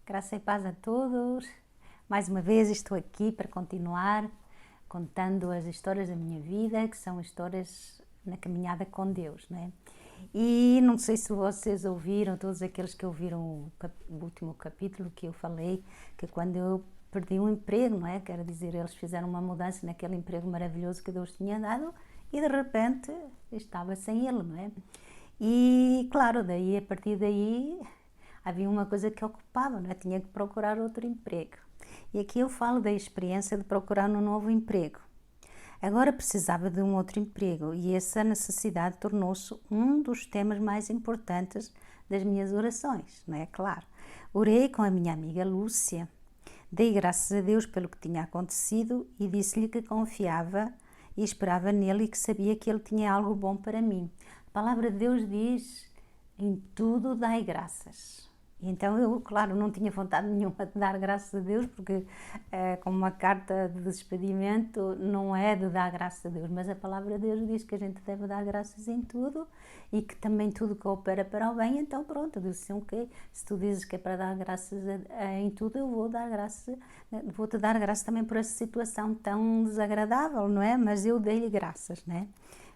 Graça e paz a todos. Mais uma vez estou aqui para continuar contando as histórias da minha vida, que são histórias na caminhada com Deus, não é? E não sei se vocês ouviram, todos aqueles que ouviram o último capítulo que eu falei, que quando eu perdi um emprego, não é? Quero dizer, eles fizeram uma mudança naquele emprego maravilhoso que Deus tinha dado e de repente estava sem ele, não é? E claro, daí a partir daí havia uma coisa que ocupava, não é? Tinha que procurar outro emprego. E aqui eu falo da experiência de procurar um novo emprego. Agora precisava de um outro emprego e essa necessidade tornou-se um dos temas mais importantes das minhas orações, não é? Claro. Orei com a minha amiga Lúcia, dei graças a Deus pelo que tinha acontecido e disse-lhe que confiava e esperava nele e que sabia que ele tinha algo bom para mim. A palavra de Deus diz: em tudo dai graças. Então eu, claro, não tinha vontade nenhuma de dar graças a Deus, porque como uma carta de despedimento não é de dar graças a Deus, mas a palavra de Deus diz que a gente deve dar graças em tudo e que também tudo coopera para o bem. Então pronto, eu disse, ok, se tu dizes que é para dar graças em tudo, eu vou dar graças, vou-te dar graças também por essa situação tão desagradável, não é? Mas eu dei-lhe graças, não é?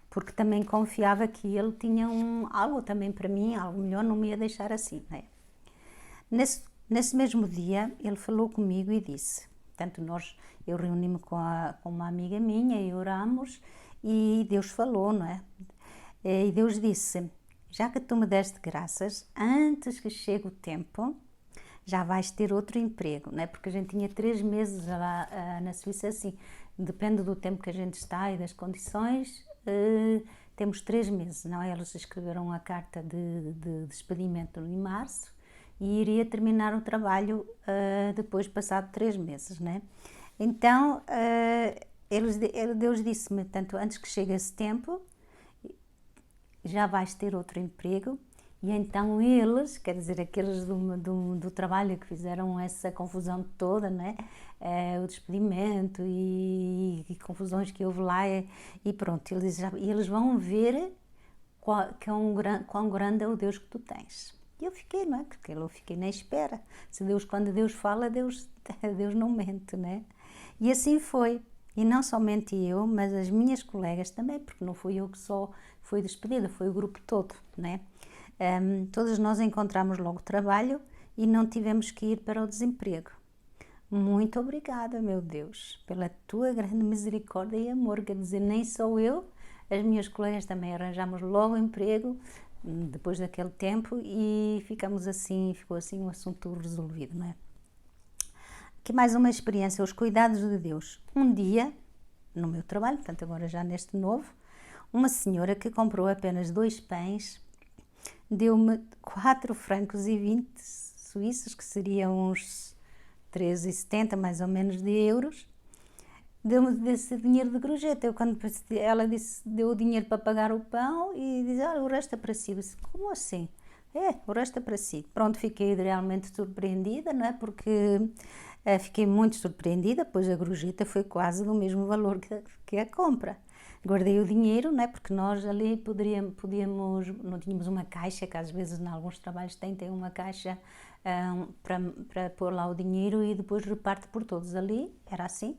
Porque também confiava que ele tinha algo também para mim, algo melhor, não me ia deixar assim, não é? Nesse mesmo dia, ele falou comigo e disse, portanto, eu reuni-me com uma amiga minha e oramos e Deus falou, não é? E Deus disse, já que tu me deste graças, antes que chegue o tempo, já vais ter outro emprego, não é? Porque a gente tinha 3 meses lá na Suíça, assim, depende do tempo que a gente está e das condições, temos 3 meses, não é? Eles escreveram a carta de despedimento em março, e iria terminar o trabalho depois, passado 3 meses, né? Então, Deus disse-me, tanto antes que chegue esse tempo, já vais ter outro emprego, e então eles, quer dizer, aqueles do trabalho que fizeram essa confusão toda, né? O despedimento e confusões que houve lá, e pronto, eles vão ver quão grande é o Deus que tu tens. E eu fiquei, não é? Porque eu fiquei na espera. Quando Deus fala, Deus não mente, né? E assim foi. E não somente eu, mas as minhas colegas também, porque não fui eu que só fui despedida, foi o grupo todo, né? Todas nós encontramos logo trabalho e não tivemos que ir para o desemprego. Muito obrigada, meu Deus, pela tua grande misericórdia e amor. Quer dizer, nem só eu, as minhas colegas também arranjamos logo emprego depois daquele tempo e ficou assim um assunto resolvido, não é? Aqui mais uma experiência, os cuidados de Deus. Um dia, no meu trabalho, portanto agora já neste novo, uma senhora que comprou apenas 2 pães, deu-me 4 francos e 20 suíços, que seriam uns 13,70 mais ou menos de euros, deu-me desse dinheiro de gorjeta. Ela disse, deu o dinheiro para pagar o pão e disse, o resto é para si. Eu disse, como assim? O resto é para si. Pronto, fiquei realmente surpreendida, não é? Porque fiquei muito surpreendida, pois a gorjeta foi quase do mesmo valor que a compra. Guardei o dinheiro, não é? Porque nós ali podíamos, não tínhamos uma caixa, que às vezes em alguns trabalhos tem uma caixa para pôr lá o dinheiro e depois reparte por todos. Ali era assim.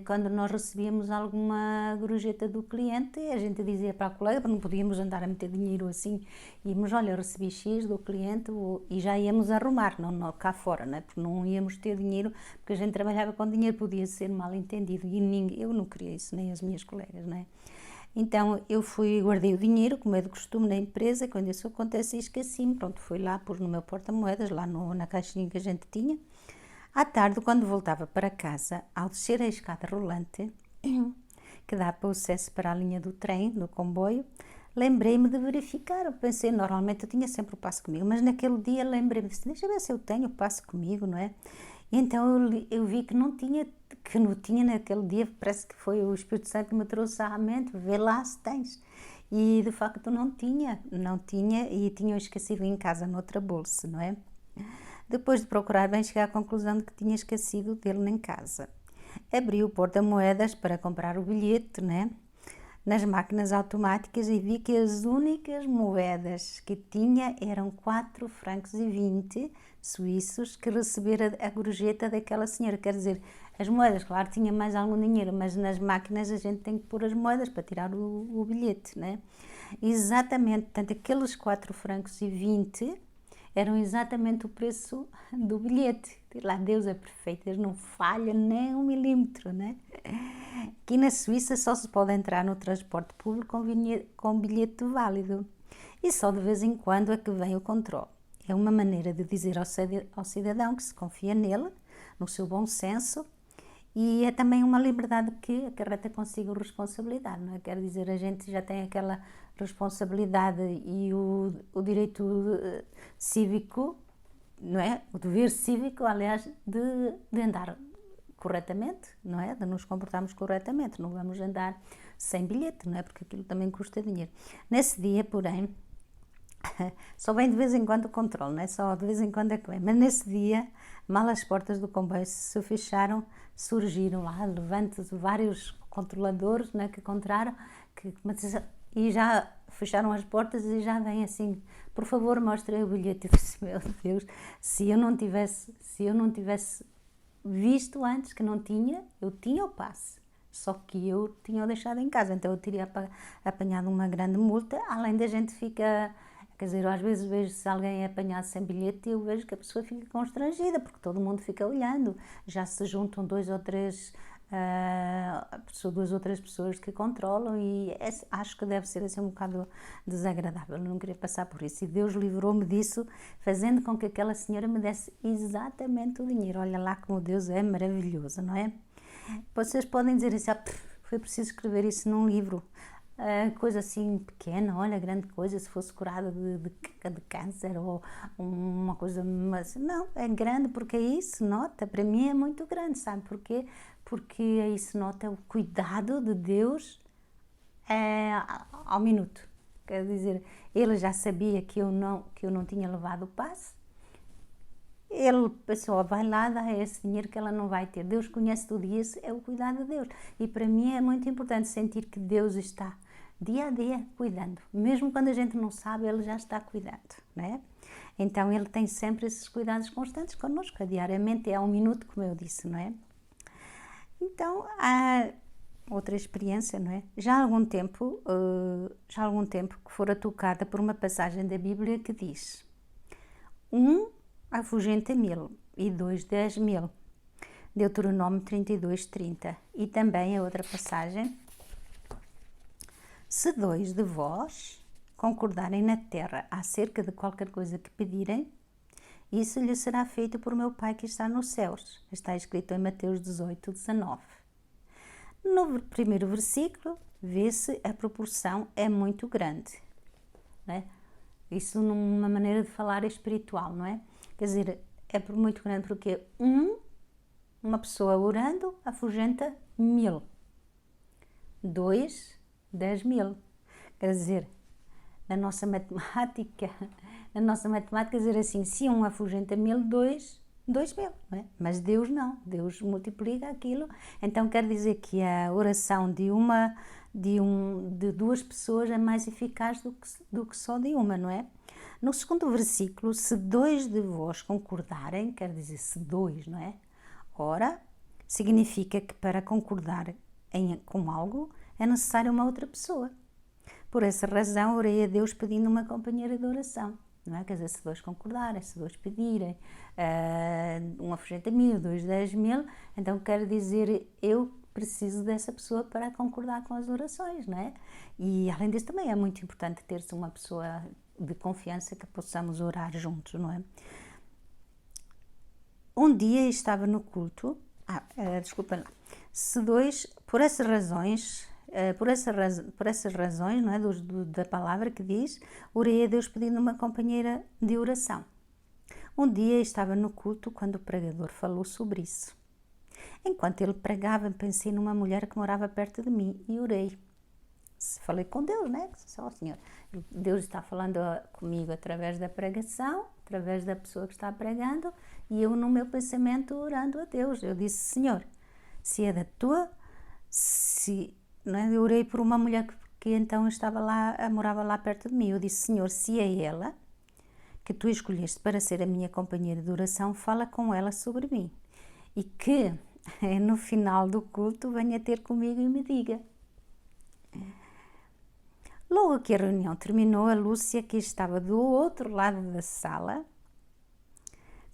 Quando nós recebíamos alguma gorjeta do cliente, a gente dizia para a colega, não podíamos andar a meter dinheiro assim, íamos, olha, eu recebi X do cliente e já íamos arrumar, não cá fora, né? Porque não íamos ter dinheiro, porque a gente trabalhava com dinheiro, podia ser mal entendido e eu não queria isso, nem as minhas colegas, né? Então eu guardei o dinheiro, como é de costume na empresa, quando isso acontece, esqueci-me, pronto, fui lá, pus no meu porta-moedas, lá na caixinha que a gente tinha. À tarde, quando voltava para casa, ao descer a escada rolante, que dá para o acesso para a linha do trem, do comboio, lembrei-me de verificar. Eu pensei, normalmente eu tinha sempre o passe comigo, mas naquele dia lembrei-me, deixa eu ver se eu tenho o passe comigo, não é? E então eu vi que não tinha naquele dia, parece que foi o Espírito Santo que me trouxe à mente, vê lá se tens. E de facto não tinha e tinha esquecido em casa noutra bolsa, não é? Depois de procurar bem, cheguei à conclusão de que tinha esquecido dele em casa. Abri o porta-moedas para comprar o bilhete, né? Nas máquinas automáticas e vi que as únicas moedas que tinha eram 4 francos e 20 suíços que receber a gorjeta daquela senhora. Quer dizer, as moedas, claro, tinha mais algum dinheiro, mas nas máquinas a gente tem que pôr as moedas para tirar o bilhete, né? Exatamente, portanto, aqueles 4,20 eram exatamente o preço do bilhete. Lá Deus é perfeito, Deus não falha nem um milímetro, né? Aqui na Suíça só se pode entrar no transporte público com bilhete válido. E só de vez em quando é que vem o controle. É uma maneira de dizer ao cidadão que se confia nele, no seu bom senso, e é também uma liberdade que acarreta consigo responsabilidade, não é? Quer dizer, a gente já tem aquela responsabilidade e o direito cívico, não é? O dever cívico, aliás, de andar corretamente, não é? De nos comportarmos corretamente, não vamos andar sem bilhete, não é? Porque aquilo também custa dinheiro. Nesse dia, porém, só vem de vez em quando o controle, não é? Só de vez em quando é que vem. Mas nesse dia, mal as portas do comboio se fecharam, surgiram lá, levantes, vários controladores, não é? Que encontraram, e já fecharam as portas e já vem assim, por favor, mostrem o bilhete. Eu disse, meu Deus, se eu não tivesse visto antes que não tinha, eu tinha o passe, só que eu tinha o deixado em casa, então eu teria apanhado uma grande multa, além da gente fica, quer dizer, eu às vezes vejo se alguém é apanhado sem bilhete e eu vejo que a pessoa fica constrangida, porque todo mundo fica olhando, já se juntam duas ou três pessoas que controlam e acho que deve ser assim um bocado desagradável, eu não queria passar por isso, e Deus livrou-me disso, fazendo com que aquela senhora me desse exatamente o dinheiro. Olha lá como Deus é maravilhoso, não é? Vocês podem dizer assim, foi preciso escrever isso num livro, coisa assim pequena, olha, grande coisa, se fosse curada de câncer ou uma coisa, mas não, é grande porque aí se nota, para mim é muito grande, sabe porquê? Porque aí se nota o cuidado de Deus ao minuto, quer dizer, ele já sabia que eu não tinha levado o passe, ele pensou, vai lá, dá esse dinheiro que ela não vai ter. Deus conhece tudo isso, é o cuidado de Deus. E para mim é muito importante sentir que Deus está dia a dia cuidando. Mesmo quando a gente não sabe, Ele já está cuidando, não é? Então Ele tem sempre esses cuidados constantes connosco, diariamente, é ao minuto, como eu disse, não é? Então, há outra experiência, não é? Já há algum tempo que fora tocada por uma passagem da Bíblia que diz: afugenta 1000 e 2 10.000. Deuteronômio 32:30. E também a outra passagem: se 2 de vós concordarem na terra acerca de qualquer coisa que pedirem, isso lhe será feito por meu Pai que está nos céus. Está escrito em Mateus 18:19. No primeiro versículo, vê-se a proporção é muito grande, não é? Isso numa maneira de falar espiritual, não é? Quer dizer, é muito grande porque uma pessoa orando afugenta 1000. 2, 10.000. Quer dizer, na nossa matemática, quer dizer assim, se um afugenta 1000, 2.000, não é? Mas Deus não, Deus multiplica aquilo. Então quer dizer que a oração de duas pessoas é mais eficaz do que só de uma, não é? No segundo versículo, se 2 de vós concordarem, quer dizer se 2, não é? Ora, significa que para concordar com algo é necessário uma outra pessoa. Por essa razão, orei a Deus pedindo uma companheira de oração, não é? Quer dizer, se 2 concordarem, se 2 pedirem, um afugenta 1000, 2 10.000, então quer dizer, eu preciso dessa pessoa para concordar com as orações, não é? E além disso também é muito importante ter-se uma pessoa de confiança que possamos orar juntos, não é? Um dia estava no culto, desculpa lá, se 2, por essas razões, não é, da palavra que diz, orei a Deus pedindo uma companheira de oração. Um dia estava no culto quando o pregador falou sobre isso. Enquanto ele pregava, pensei numa mulher que morava perto de mim e orei. Falei com Deus, né? Só o Senhor. Deus está falando comigo através da pregação, através da pessoa que está pregando, e eu no meu pensamento orando a Deus. Eu disse, Senhor, se é da tua, não é? Eu orei por uma mulher que então morava lá perto de mim. Eu disse, Senhor, se é ela, que tu escolheste para ser a minha companheira de oração, fala com ela sobre mim. E que no final do culto venha ter comigo e me diga. Logo que a reunião terminou, a Lúcia, que estava do outro lado da sala,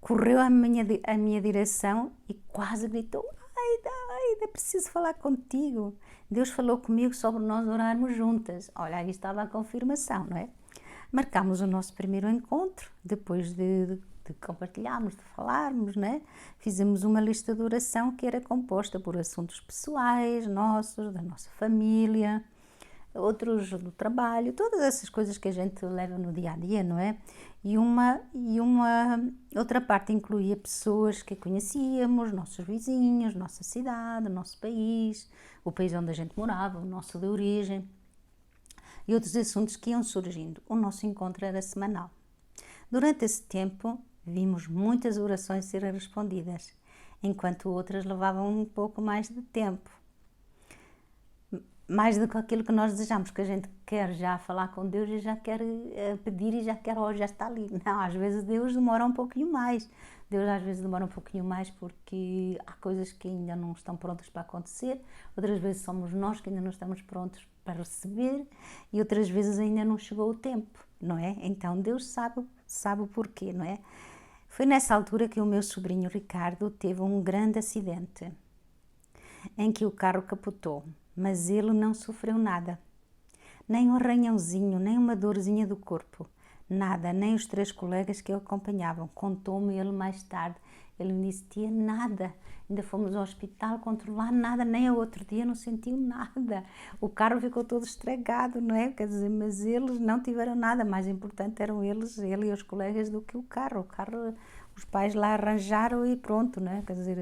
correu à minha direção e quase gritou: Aida, preciso falar contigo. Deus falou comigo sobre nós orarmos juntas. Olha, aí estava a confirmação, não é? Marcámos o nosso primeiro encontro, depois de compartilharmos, de falarmos, né? Fizemos uma lista de oração que era composta por assuntos pessoais nossos, da nossa família, outros do trabalho, todas essas coisas que a gente leva no dia a dia, não é? E uma outra parte incluía pessoas que conhecíamos, nossos vizinhos, nossa cidade, nosso país, o país onde a gente morava, o nosso de origem, e outros assuntos que iam surgindo. O nosso encontro era semanal. Durante esse tempo, vimos muitas orações serem respondidas, enquanto outras levavam um pouco mais de tempo. Mais do que aquilo que nós desejamos, que a gente quer já falar com Deus e já quer pedir e já quer, já está ali. Não, às vezes Deus demora um pouquinho mais. Deus às vezes demora um pouquinho mais porque há coisas que ainda não estão prontas para acontecer, outras vezes somos nós que ainda não estamos prontos para receber e outras vezes ainda não chegou o tempo, não é? Então Deus sabe o porquê, não é? Foi nessa altura que o meu sobrinho Ricardo teve um grande acidente em que o carro capotou, mas ele não sofreu nada. Nem um arranhãozinho, nem uma dorzinha do corpo. Nada, nem os 3 colegas que o acompanhavam. Contou-me ele mais tarde. Ele me disse: tia, nada. Ainda fomos ao hospital controlar, nada, nem ao outro dia não sentiu nada. O carro ficou todo estragado, não é? Quer dizer, mas eles não tiveram nada. Mais importante eram eles, ele e os colegas, do que o carro. O carro, os pais lá arranjaram e pronto, não é? Quer dizer,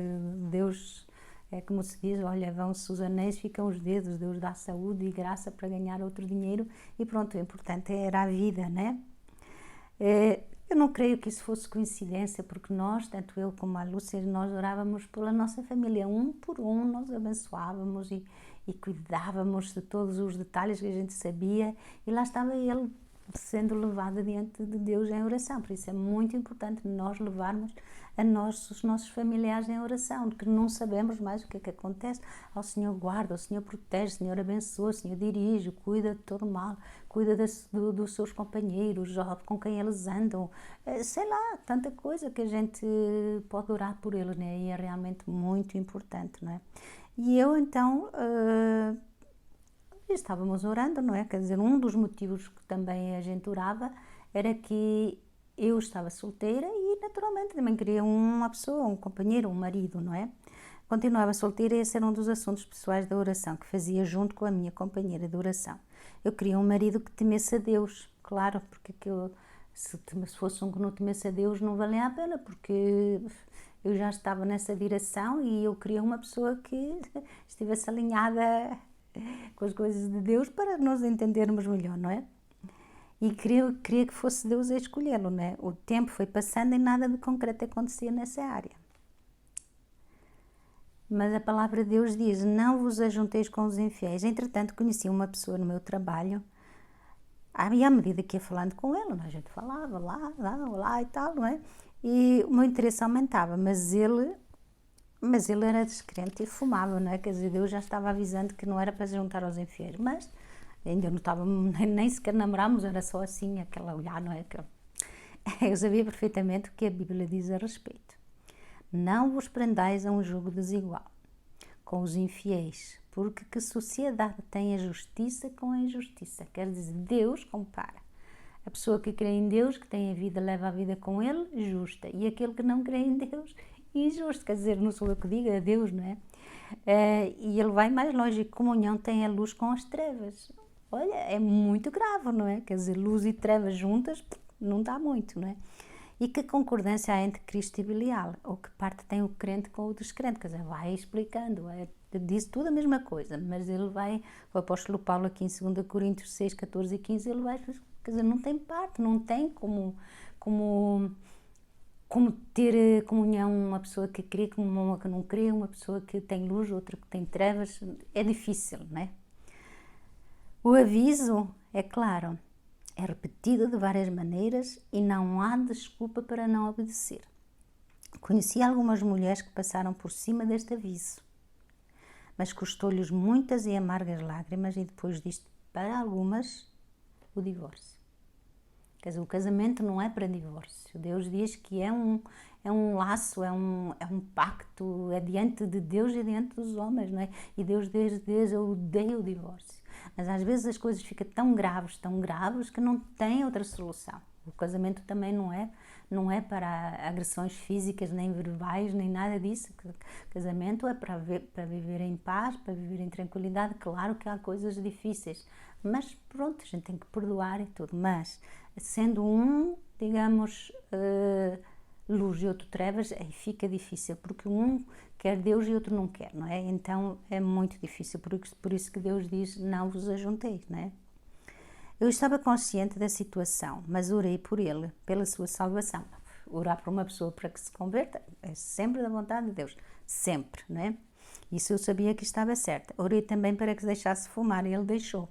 Deus... É como se diz, olha, vão-se os anéis, ficam os dedos, Deus dá saúde e graça para ganhar outro dinheiro e pronto, o importante era a vida, né? Eu não creio que isso fosse coincidência, porque nós, tanto eu como a Lúcia, nós orávamos pela nossa família, um por um, nós abençoávamos e cuidávamos de todos os detalhes que a gente sabia e lá estava ele sendo levado diante de Deus em oração. Por isso é muito importante nós levarmos os nossos familiares em oração, porque não sabemos mais o que é que acontece. O Senhor guarda, o Senhor protege, o Senhor abençoa, o Senhor dirige, cuida de todo o mal, cuida dos seus companheiros, com quem eles andam, sei lá, tanta coisa que a gente pode orar por eles, né? E é realmente muito importante, não é? E eu então... estávamos orando, não é? Quer dizer, um dos motivos que também a gente orava era que eu estava solteira e naturalmente também queria uma pessoa, um companheiro, um marido, não é? Continuava solteira e esse era um dos assuntos pessoais da oração que fazia junto com a minha companheira de oração. Eu queria um marido que temesse a Deus, claro, porque se fosse um que não temesse a Deus não valia a pena, porque eu já estava nessa direção e eu queria uma pessoa que estivesse alinhada com as coisas de Deus para nos entendermos melhor, não é? E queria que fosse Deus a escolhê-lo, não é? O tempo foi passando e nada de concreto acontecia nessa área. Mas a palavra de Deus diz: não vos ajunteis com os infiéis. Entretanto, conheci uma pessoa no meu trabalho e à medida que ia falando com ele, a gente falava lá e tal, não é? E o meu interesse aumentava, mas ele era descrente e fumava, não é? Quer dizer, Deus já estava avisando que não era para se juntar aos infiéis, mas ainda não estávamos, nem sequer namorámos, era só assim, aquela olhar, não é? Eu sabia perfeitamente o que a Bíblia diz a respeito. Não vos prendais a um jugo desigual com os infiéis, porque que sociedade tem a justiça com a injustiça? Quer dizer, Deus compara a pessoa que crê em Deus, que tem a vida, leva a vida com Ele, justa, e aquele que não crê em Deus, injusto. Quer dizer, não sou eu que digo, é Deus, não é? E ele vai mais longe, comunhão tem a luz com as trevas. Olha, é muito grave, não é? Quer dizer, luz e trevas juntas, não dá muito, não é? E que concordância há entre Cristo e Belial? Ou que parte tem o crente com o descrente? Quer dizer, vai explicando, diz tudo a mesma coisa, mas ele vai, o apóstolo Paulo aqui em 2 Coríntios 6, 14 e 15, ele vai, quer dizer, não tem parte, não tem como ter comunhão uma pessoa que crê com uma que não crê, uma pessoa que tem luz, outra que tem trevas, é difícil, não é? O aviso é claro, É repetido de várias maneiras e não há desculpa para não obedecer. Conheci algumas mulheres que passaram por cima deste aviso, mas custou-lhes muitas e amargas lágrimas e depois disto, para algumas, o divórcio. Quer dizer, o casamento não é para divórcio. Deus diz que é um laço, é um pacto, é diante de Deus e diante dos homens, não é? E Deus diz, eu odeio o divórcio. Mas às vezes as coisas ficam tão graves que não tem outra solução. O casamento também não é para agressões físicas, nem verbais, nem nada disso. O casamento é para viver em paz, para viver em tranquilidade. Claro que há coisas difíceis, mas pronto, a gente tem que perdoar e tudo. Mas sendo digamos, luz e outro trevas, aí fica difícil, porque um quer Deus e outro não quer, não é? Então é muito difícil, por isso que Deus diz, não vos ajunteis, não é? Eu estava consciente da situação, mas orei por ele, pela sua salvação. Orar por uma pessoa para que se converta é sempre da vontade de Deus, sempre, não é? Isso eu sabia que estava certa. Orei também para que deixasse fumar e ele deixou.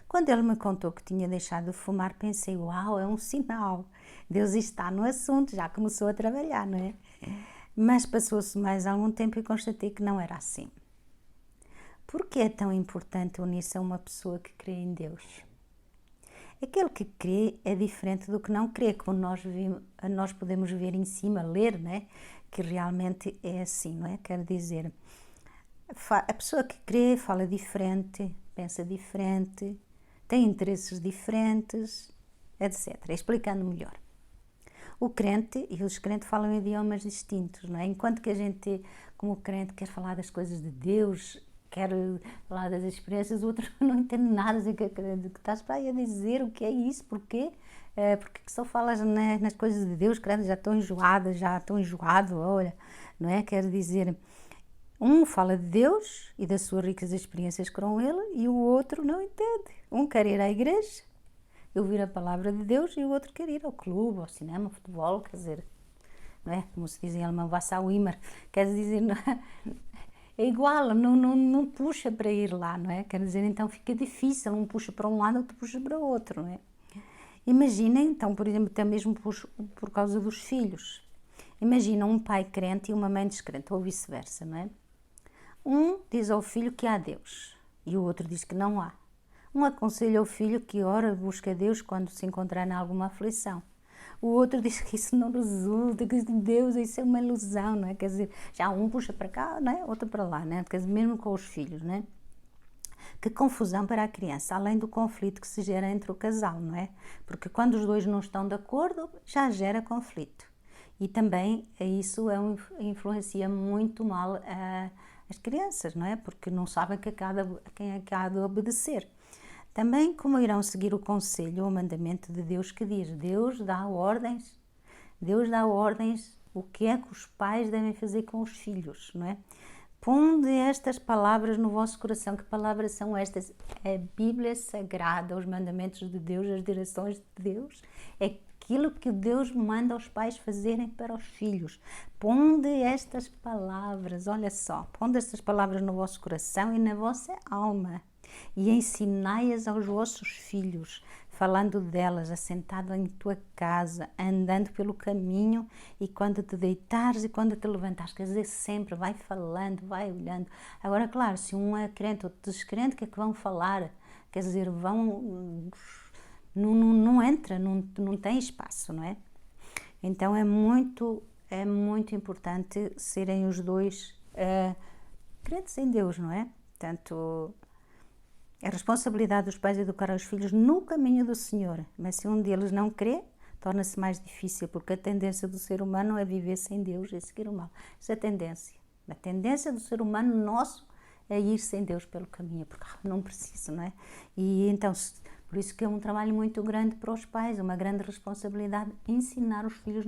Quando ele me contou que tinha deixado de fumar, pensei, uau, é um sinal. Deus está no assunto, já começou a trabalhar, não é? Mas passou-se mais algum tempo e constatei que não era assim. Por que é tão importante unir-se a uma pessoa que crê em Deus? Aquele que crê é diferente do que não crê, como nós podemos ver em cima, ler, né? Que realmente é assim, não é? Quer dizer, a pessoa que crê fala diferente, pensa diferente, tem interesses diferentes, etc. Explicando melhor. O crente e os crentes falam idiomas distintos, não é? Enquanto que a gente, como crente, quer falar das coisas de Deus, quer falar das experiências, o outro não entende nada do que estás para aí a dizer, o que é isso, porquê? Porque só falas nas coisas de Deus, crente, já estou enjoado, olha, não é? Quer dizer, um fala de Deus e das suas ricas experiências com Ele e o outro não entende. Um quer ir à igreja, ouvir a palavra de Deus, e o outro quer ir ao clube, ao cinema, ao futebol, quer dizer, não é? Como se diz em alemão, vá-se ao Immer, quer dizer, não é igual, não puxa para ir lá, não é? Quer dizer, então fica difícil, um puxa para um lado, outro puxa para o outro, não é? Imagina, então, por exemplo, até mesmo por causa dos filhos. Imagina um pai crente e uma mãe descrente, ou vice-versa, não é? Um diz ao filho que há Deus e o outro diz que não há. Um aconselha ao filho que ora, busca Deus quando se encontrar em alguma aflição. O outro diz que isso não resulta, que Deus, isso é uma ilusão, não é? Quer dizer, já um puxa para cá, não é? Outro para lá, não é? Quer dizer, mesmo com os filhos, não é? Que confusão para a criança, além do conflito que se gera entre o casal, não é? Porque quando os dois não estão de acordo, já gera conflito. E também isso influencia muito mal as crianças, não é? Porque não sabem a quem é que há de obedecer. Também como irão seguir o conselho ou mandamento de Deus que diz, Deus dá ordens o que é que os pais devem fazer com os filhos, não é? Ponde estas palavras no vosso coração. Que palavras são estas? É a Bíblia Sagrada, os mandamentos de Deus, as direções de Deus. É aquilo que Deus manda aos pais fazerem para os filhos. Ponde estas palavras, olha só, ponde estas palavras no vosso coração e na vossa alma. E ensinai-as aos vossos filhos, falando delas, assentado em tua casa, andando pelo caminho e quando te deitares e quando te levantares. Quer dizer, sempre vai falando, vai olhando. Agora, claro, se um é crente ou descrente, o que é que vão falar? Quer dizer, não entra, não tem espaço, não é? Então é muito importante serem os dois crentes em Deus, não é? Portanto, a responsabilidade dos pais é educar os filhos no caminho do Senhor, mas se um deles não crê, torna-se mais difícil, porque a tendência do ser humano é viver sem Deus e seguir o mal. Essa é a tendência. A tendência do ser humano nosso é ir sem Deus pelo caminho, porque não precisa, não é? E então, por isso que é um trabalho muito grande para os pais, uma grande responsabilidade ensinar os filhos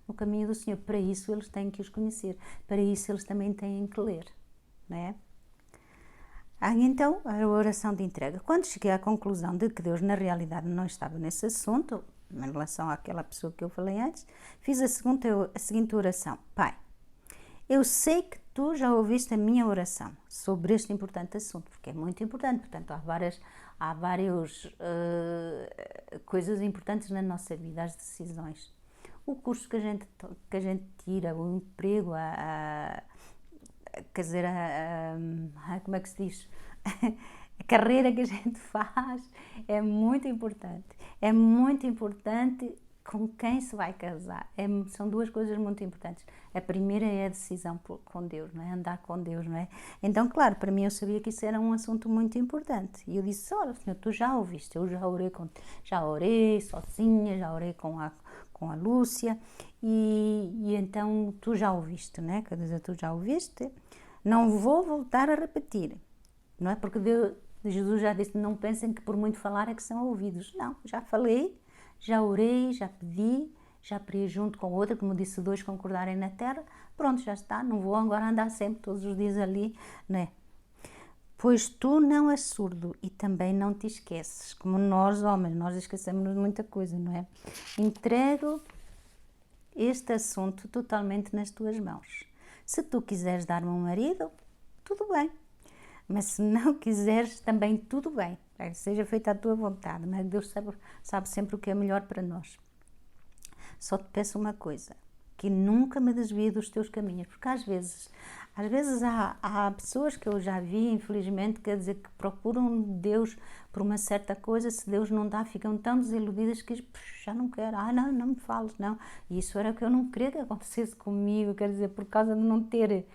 no caminho do Senhor. Para isso eles têm que os conhecer, para isso eles também têm que ler, não é? Então, a oração de entrega. Quando cheguei à conclusão de que Deus, na realidade, não estava nesse assunto, em relação àquela pessoa que eu falei antes, fiz a seguinte oração. Pai, eu sei que tu já ouviste a minha oração sobre este importante assunto, porque é muito importante. Portanto, há várias coisas importantes na nossa vida, as decisões. O curso que a gente tira, o emprego, quer dizer, como é que se diz? A carreira que a gente faz é muito importante. É muito importante com quem se vai casar. São duas coisas muito importantes. A primeira é a decisão com Deus, não é? Andar com Deus, não é? Então, claro, para mim eu sabia que isso era um assunto muito importante. E eu disse, olha, Senhor, tu já ouviste, eu já orei sozinha, já orei com a Lúcia, e então tu já ouviste, não é? Quer dizer, tu já ouviste, não vou voltar a repetir, não é? Porque Jesus já disse, não pensem que por muito falar é que são ouvidos. Não, já falei, já orei, já pedi, já pedi junto com outra, como disse, dois concordarem na terra, pronto, já está, não vou agora andar sempre todos os dias ali, não é? Pois tu não és surdo e também não te esqueces, como nós homens, nós esquecemos de muita coisa, não é? Entrego este assunto totalmente nas tuas mãos. Se tu quiseres dar-me um marido, tudo bem. Mas se não quiseres, também tudo bem. Seja feita a tua vontade. Mas Deus sabe sempre o que é melhor para nós. Só te peço uma coisa, que nunca me desvie dos teus caminhos. Porque às vezes há pessoas que eu já vi, infelizmente, quer dizer, que procuram Deus por uma certa coisa, se Deus não dá, ficam tão desiludidas que já não quero, não me fales, não. E isso era o que eu não queria que acontecesse comigo, quer dizer, por causa de não ter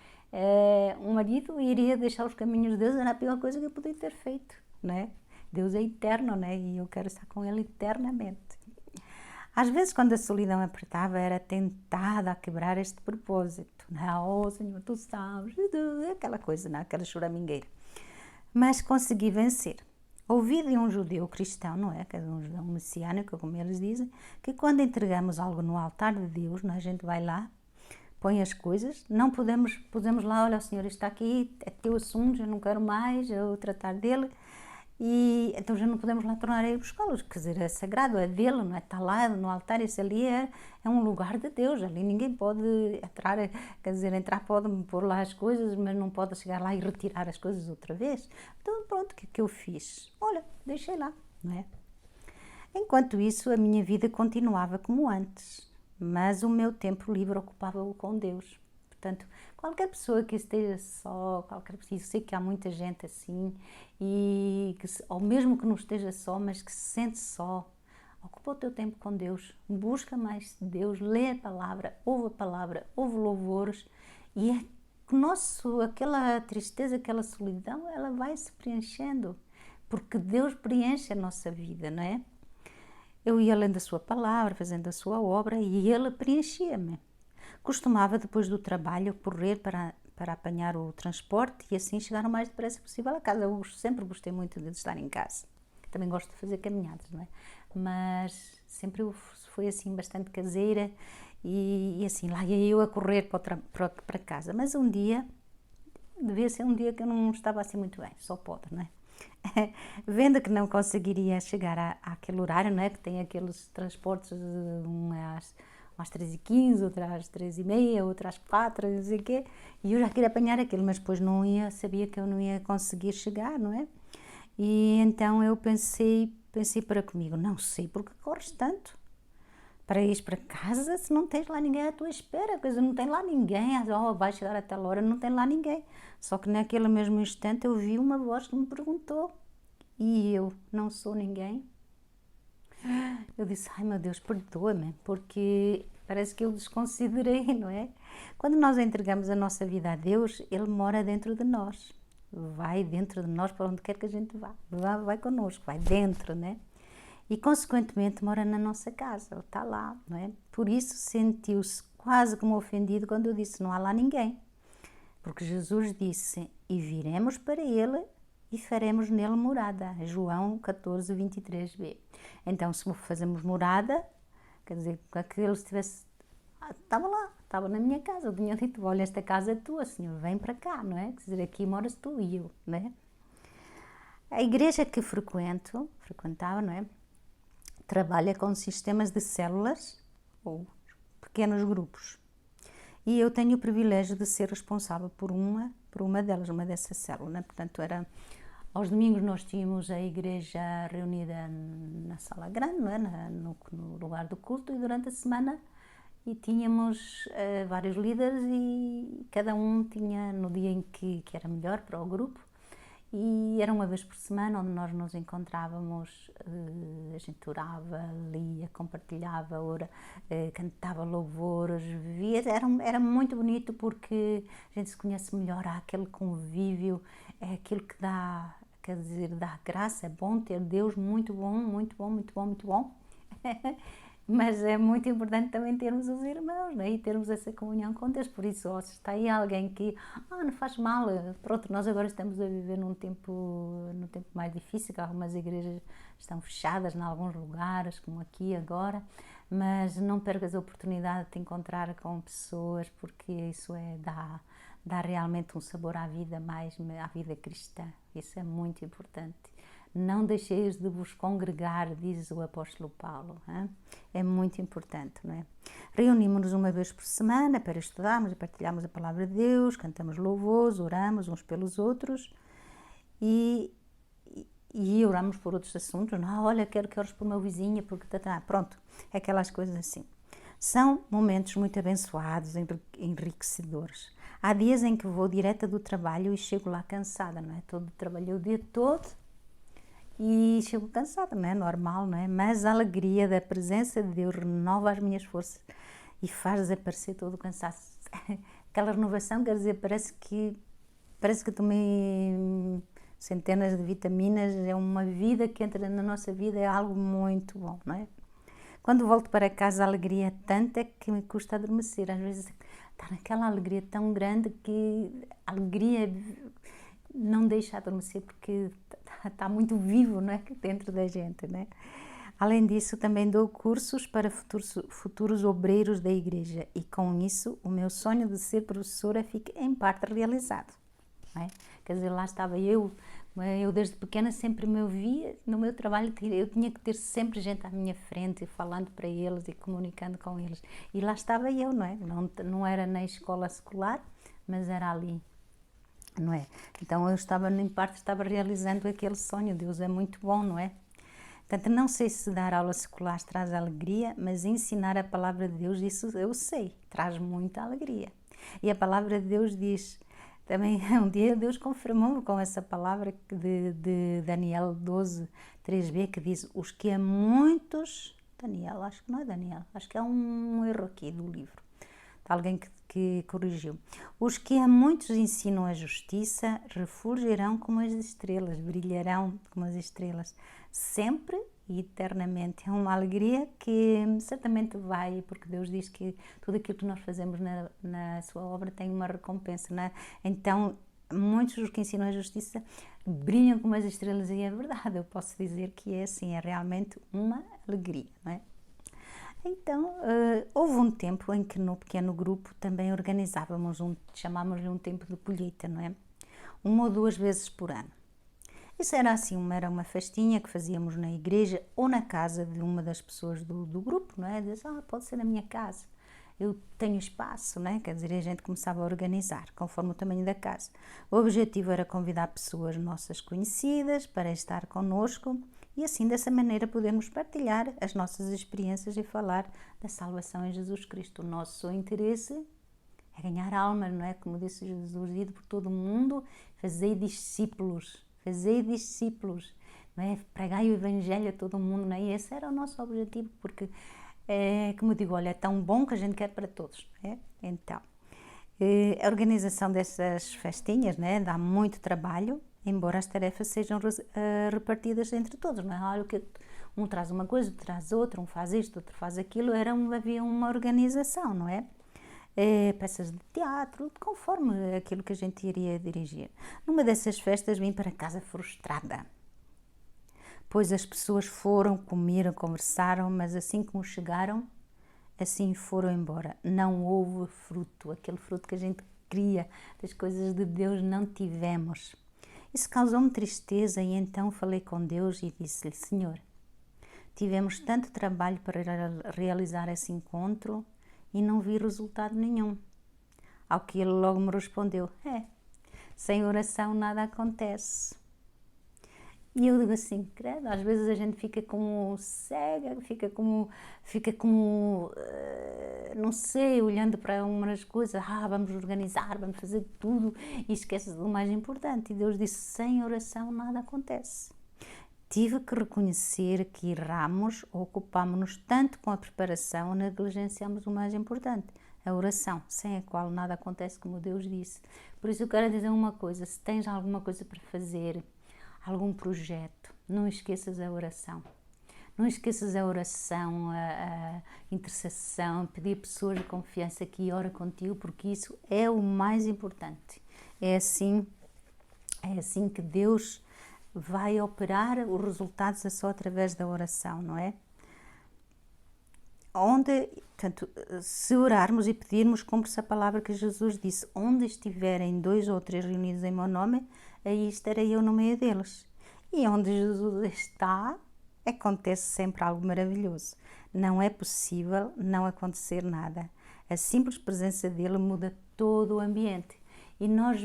um marido, iria deixar os caminhos de Deus, era a pior coisa que eu podia ter feito, não é? Deus é eterno, não é? E eu quero estar com Ele eternamente. Às vezes, quando a solidão apertava, era tentada a quebrar este propósito, não é? Oh, Senhor, tu sabes, aquela coisa, não é? Aquela choramingueira. Mas consegui vencer. Ouvi de um judeu cristão, não é? Que é um judeu messiânico, como eles dizem, que quando entregamos algo no altar de Deus, não é? A gente vai lá, põe as coisas, não podemos lá, olha, Senhor, isto está aqui, é teu assunto, eu não quero mais, eu tratar dele, e então já não podemos lá tornar a ir buscá-los, quer dizer, é sagrado, é dele, não é? Está lá no altar, esse ali é um lugar de Deus, ali ninguém pode entrar, quer dizer, entrar pode pôr lá as coisas, mas não pode chegar lá e retirar as coisas outra vez. Então pronto, o que eu fiz? Olha, deixei lá, não é? Enquanto isso, a minha vida continuava como antes, mas o meu tempo livre ocupava-o com Deus. Portanto, qualquer pessoa que esteja só, eu sei que há muita gente assim, e ou mesmo que não esteja só, mas que se sente só, ocupa o teu tempo com Deus, busca mais Deus, lê a palavra, ouve louvores, e aquela tristeza, aquela solidão, ela vai se preenchendo, porque Deus preenche a nossa vida, não é? Eu ia lendo a sua palavra, fazendo a sua obra, e Ele preenchia-me. Costumava, depois do trabalho, correr para apanhar o transporte e assim chegar o mais depressa possível a casa. Eu sempre gostei muito de estar em casa. Também gosto de fazer caminhadas, não é? Mas sempre foi assim bastante caseira e assim, lá ia eu a correr para casa. Mas um dia, devia ser um dia que eu não estava assim muito bem, só pode, não é? Vendo que não conseguiria chegar àquele horário, não é? Que tem aqueles transportes, às 3h15, outra às 3h30, outra às 4, não sei o quê, e eu já queria apanhar aquilo, mas depois sabia que eu não ia conseguir chegar, não é? E então eu pensei para comigo, não sei porque corres tanto para ir para casa se não tens lá ninguém à tua espera, coisa, não tem lá ninguém, vai chegar a tal hora, não tem lá ninguém. Só que naquele mesmo instante eu vi uma voz que me perguntou, e eu não sou ninguém? Eu disse, ai meu Deus, perdoa-me, porque parece que eu desconsiderei, não é? Quando nós entregamos a nossa vida a Deus, Ele mora dentro de nós, vai dentro de nós para onde quer que a gente vá, vai connosco, vai dentro, né? E consequentemente mora na nossa casa, Ele está lá, não é? Por isso sentiu-se quase como ofendido quando eu disse, não há lá ninguém. Porque Jesus disse, e viremos para Ele e faremos nele morada. João 14, 23b. Então, se fazemos morada, quer dizer, que ele estivesse... Estava lá, estava na minha casa. Eu tinha dito, olha, esta casa é tua, Senhor, vem para cá, não é? Quer dizer, aqui moras tu e eu, não é? A igreja que frequentava, não é? Trabalha com sistemas de células ou pequenos grupos. E eu tenho o privilégio de ser responsável por uma delas, uma dessas células, né? Portanto, era Aos domingos nós tínhamos a igreja reunida na sala grande, não é? No lugar do culto, e durante a semana e tínhamos vários líderes e cada um tinha no dia em que era melhor para o grupo, e era uma vez por semana onde nós nos encontrávamos, a gente orava, lia, compartilhava, cantava louvores, vivia, era muito bonito porque a gente se conhece melhor, há aquele convívio, é aquilo que dá, quer dizer, dá graça, é bom ter Deus, muito bom, muito bom, muito bom, muito bom. Mas é muito importante também termos os irmãos, né? E termos essa comunhão com Deus. Por isso, se está aí alguém que não faz mal, pronto, nós agora estamos a viver num tempo mais difícil, que algumas igrejas estão fechadas em alguns lugares, como aqui agora, mas não percas a oportunidade de te encontrar com pessoas, porque isso dá realmente um sabor à vida, mais à vida cristã. Isso é muito importante. Não deixeis de vos congregar, diz o apóstolo Paulo. Hein? É muito importante, não é? Reunimos-nos uma vez por semana para estudarmos e partilharmos a palavra de Deus, cantamos louvores, oramos uns pelos outros e oramos por outros assuntos. Não, olha, quero que ores por meu vizinho, porque pronto, aquelas coisas assim. São momentos muito abençoados, enriquecedores. Há dias em que vou direta do trabalho e chego lá cansada, não é? Trabalhei o dia todo e chego cansada, não é? Normal, não é? Mas a alegria da presença de Deus renova as minhas forças e faz desaparecer todo o cansaço. Aquela renovação, quer dizer, parece que tomei centenas de vitaminas, é uma vida que entra na nossa vida, é algo muito bom, não é? Quando volto para casa, a alegria é tanta que me custa adormecer. Às vezes está naquela alegria tão grande que a alegria não deixa adormecer porque está muito vivo, não é? Dentro da gente, não é? Além disso, também dou cursos para futuros obreiros da igreja e com isso o meu sonho de ser professora fica em parte realizado, não é? Quer dizer, lá estava eu desde pequena sempre me ouvia no meu trabalho, eu tinha que ter sempre gente à minha frente, falando para eles e comunicando com eles, e lá estava eu, não é? Não era na escola secular, mas era ali, não é? Então eu em parte estava realizando aquele sonho. Deus é muito bom, não é? Portanto, não sei se dar aulas seculares traz alegria, mas ensinar a palavra de Deus, isso eu sei, traz muita alegria. E a palavra de Deus diz, também um dia Deus confirmou-me com essa palavra de Daniel 12, 3b, que diz, os que a muitos, Daniel, acho que não é Daniel, acho que é um erro aqui do livro, alguém que corrigiu. Os que a muitos ensinam a justiça refulgirão como as estrelas, brilharão como as estrelas, sempre e eternamente. É uma alegria que certamente vai, porque Deus diz que tudo aquilo que nós fazemos na sua obra tem uma recompensa, não é? Então, muitos dos que ensinam a justiça brilham como as estrelas, e é verdade, eu posso dizer que é assim, é realmente uma alegria, não é? Então, houve um tempo em que no pequeno grupo também organizávamos chamámos-lhe um tempo de colheita, não é? 1 ou 2 vezes por ano. Isso era assim, era uma festinha que fazíamos na igreja ou na casa de uma das pessoas do grupo, não é? Diz, pode ser na minha casa, eu tenho espaço, não é? Quer dizer, a gente começava a organizar, conforme o tamanho da casa. O objetivo era convidar pessoas nossas conhecidas para estar connosco, e assim, dessa maneira, podemos partilhar as nossas experiências e falar da salvação em Jesus Cristo. O nosso interesse é ganhar almas, não é? Como disse Jesus, ide por todo o mundo, fazei discípulos, não é? Pregai o Evangelho a todo o mundo, não é? E esse era o nosso objetivo, porque, como eu digo, olha, é tão bom que a gente quer para todos, não é? Então, a organização dessas festinhas, né, dá muito trabalho, embora as tarefas sejam repartidas entre todos, não é? Olha, um traz uma coisa, outro traz outra, um faz isto, outro faz aquilo, havia uma organização, não é? Peças de teatro, conforme aquilo que a gente iria dirigir. Numa dessas festas vim para casa frustrada, pois as pessoas foram, comeram, conversaram, mas assim como chegaram, assim foram embora. Não houve fruto, aquele fruto que a gente queria, das coisas de Deus não tivemos. Isso causou-me tristeza e então falei com Deus e disse-lhe, Senhor, tivemos tanto trabalho para realizar esse encontro e não vi resultado nenhum. Ao que ele logo me respondeu, sem oração nada acontece. E eu digo assim, credo, às vezes a gente fica como cega, não sei, olhando para umas coisas, vamos organizar, vamos fazer tudo, e esquece do mais importante. E Deus disse, sem oração nada acontece. Tive que reconhecer que erramos, ocupámos-nos tanto com a preparação, negligenciamos o mais importante, a oração, sem a qual nada acontece, como Deus disse. Por isso eu quero dizer uma coisa, se tens alguma coisa para fazer, algum projeto, não esqueças a oração. Não esqueças a oração, a intercessão, pedir pessoas de confiança que orem contigo, porque isso é o mais importante. É assim que Deus vai operar os resultados só através da oração, não é? Portanto, se orarmos e pedirmos, cumpre-se a palavra que Jesus disse, onde estiverem 2 ou 3 reunidos em meu nome, aí estarei eu no meio deles. E onde Jesus está, acontece sempre algo maravilhoso. Não é possível não acontecer nada. A simples presença dele muda todo o ambiente. E nós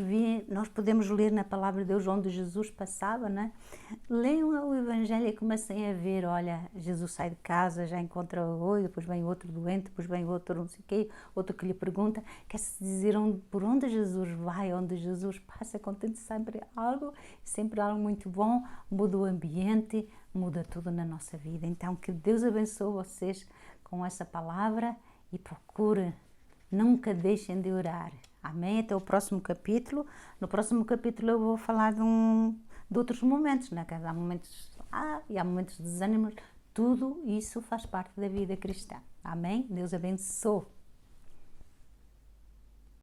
podemos ler na palavra de Deus onde Jesus passava, né? Leiam o Evangelho e comecem a ver, olha, Jesus sai de casa, já encontra o depois vem outro doente, depois vem outro não sei o quê, outro que lhe pergunta, quer-se dizer, por onde Jesus vai, onde Jesus passa, acontece sempre algo muito bom, muda o ambiente, muda tudo na nossa vida. Então, que Deus abençoe vocês com essa palavra e procure, nunca deixem de orar. Amém? Até o próximo capítulo. No próximo capítulo eu vou falar de outros momentos, né? Que há momentos e há momentos de desânimo. Tudo isso faz parte da vida cristã. Amém? Deus abençoe.